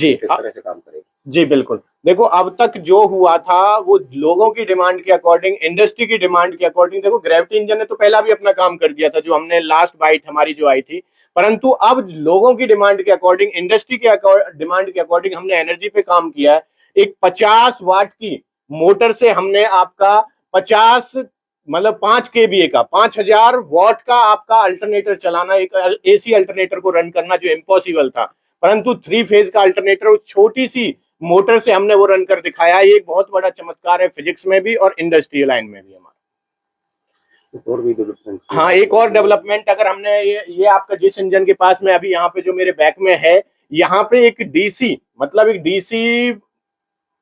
जी किस तरह से काम करेगी? जी बिल्कुल। देखो, अब तक जो हुआ था वो लोगों की डिमांड के अकॉर्डिंग, इंडस्ट्री की डिमांड के अकॉर्डिंग। देखो, ग्रेविटी इंजन ने तो पहला भी अपना काम कर दिया था, जो हमने लास्ट बाइट हमारी जो आई थी। परंतु अब लोगों की डिमांड के अकॉर्डिंग, इंडस्ट्री के डिमांड के अकॉर्डिंग हमने एनर्जी पे काम किया है। एक 50 वाट की मोटर से हमने आपका 50, मतलब 5 kVA का, 5000 वाट का आपका अल्टरनेटर चलाना, एक एसी अल्टरनेटर को रन करना, जो इम्पॉसिबल था। परंतु 3 फेज का अल्टरनेटर उस छोटी सी मोटर से हमने वो रन कर दिखाया। ये एक बहुत बड़ा चमत्कार है फिजिक्स में भी और इंडस्ट्रियल लाइन में भी हमारा। और भी डेवलपमेंट? हाँ, एक और डेवलपमेंट, अगर हमने ये आपका जिस इंजन के पास में अभी यहाँ पे जो मेरे बैक में है, यहाँ पे एक डीसी, मतलब एक डीसी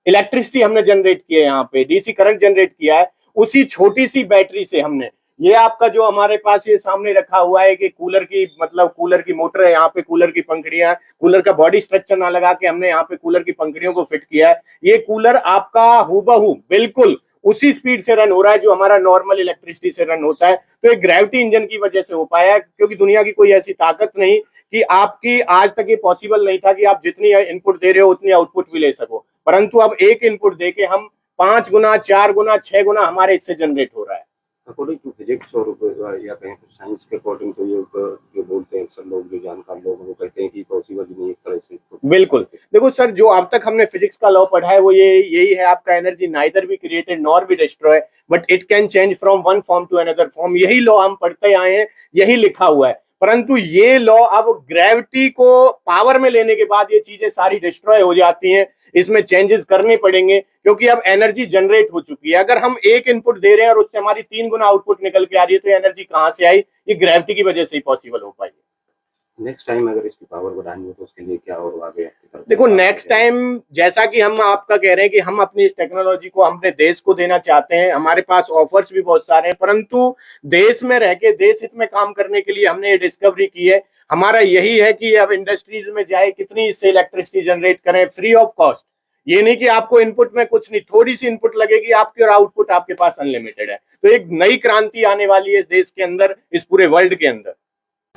इलेक्ट्रिसिटी हमने जनरेट किया है, यहाँ पे डीसी करंट जनरेट किया है उसी छोटी सी बैटरी से हमने। ये आपका जो हमारे पास ये सामने रखा हुआ है कि कूलर की, मतलब कूलर की मोटर है, यहाँ पे कूलर की पंखड़ियां, कूलर का बॉडी स्ट्रक्चर ना लगा के हमने यहाँ पे कूलर की पंखड़ियों को फिट किया है। ये कूलर आपका हूबहू बिल्कुल उसी स्पीड से रन हो रहा है जो हमारा नॉर्मल इलेक्ट्रिसिटी से रन होता है। तो ये ग्रेविटी इंजन की वजह से हो पाया है, क्योंकि दुनिया की कोई ऐसी ताकत नहीं कि आपकी, आज तक ये पॉसिबल नहीं था कि आप जितनी इनपुट दे रहे हो उतनी आउटपुट भी ले सको। परंतु अब एक इनपुट देके हम 5 गुना, 4 गुना, 6 गुना हमारे इससे जनरेट हो रहा है। अकॉर्डिंग टू फिजिक्स और या कहें तो साइंस के अकॉर्डिंग, तो ये जो बोलते हैं अक्सर लोग, जो जानकार लोग, वो कहते हैं कि पॉसिबल ही नहीं इस तरह से। बिल्कुल। देखो सर, जो अब तक हमने फिजिक्स का लॉ पढ़ा है वो यही है, आपका energy neither be created nor be destroy but it can change from one form to another form. यही लॉ हम पढ़ते आए हैं, यही लिखा हुआ है। परंतु ये लॉ अब ग्रेविटी को पावर में लेने के बाद ये चीजें सारी डिस्ट्रॉय हो जाती हैं। इसमें चेंजेस करने पड़ेंगे, क्योंकि अब एनर्जी जनरेट हो चुकी है। अगर हम एक इनपुट दे रहे हैं और उससे हमारी 3 गुना आउटपुट निकल के आ रही है, तो एनर्जी कहां से आई? ये ग्रेविटी की वजह से ही पॉसिबल हो पाई। नेक्स्ट टाइम अगर इसकी पावर बढ़ानी हो तो उसके लिए क्या और आगे? देखो, नेक्स्ट टाइम जैसा कि हम आपका कह रहे हैं कि हम अपनी इस टेक्नोलॉजी को अपने देश को देना चाहते हैं, हमारे पास ऑफर्स भी बहुत सारे हैं, परंतु देश में रह के देश हित में काम करने के लिए हमने ये डिस्कवरी की है। हमारा यही है कि अब इंडस्ट्रीज में जाए, कितनी इससे इलेक्ट्रिसिटी जनरेट करें फ्री ऑफ कॉस्ट। ये नहीं कि आपको इनपुट में कुछ नहीं, थोड़ी सी इनपुट लगेगी आपकी और आउटपुट आपके पास अनलिमिटेड है। तो एक नई क्रांति आने वाली है इस देश के अंदर, इस पूरे वर्ल्ड के अंदर।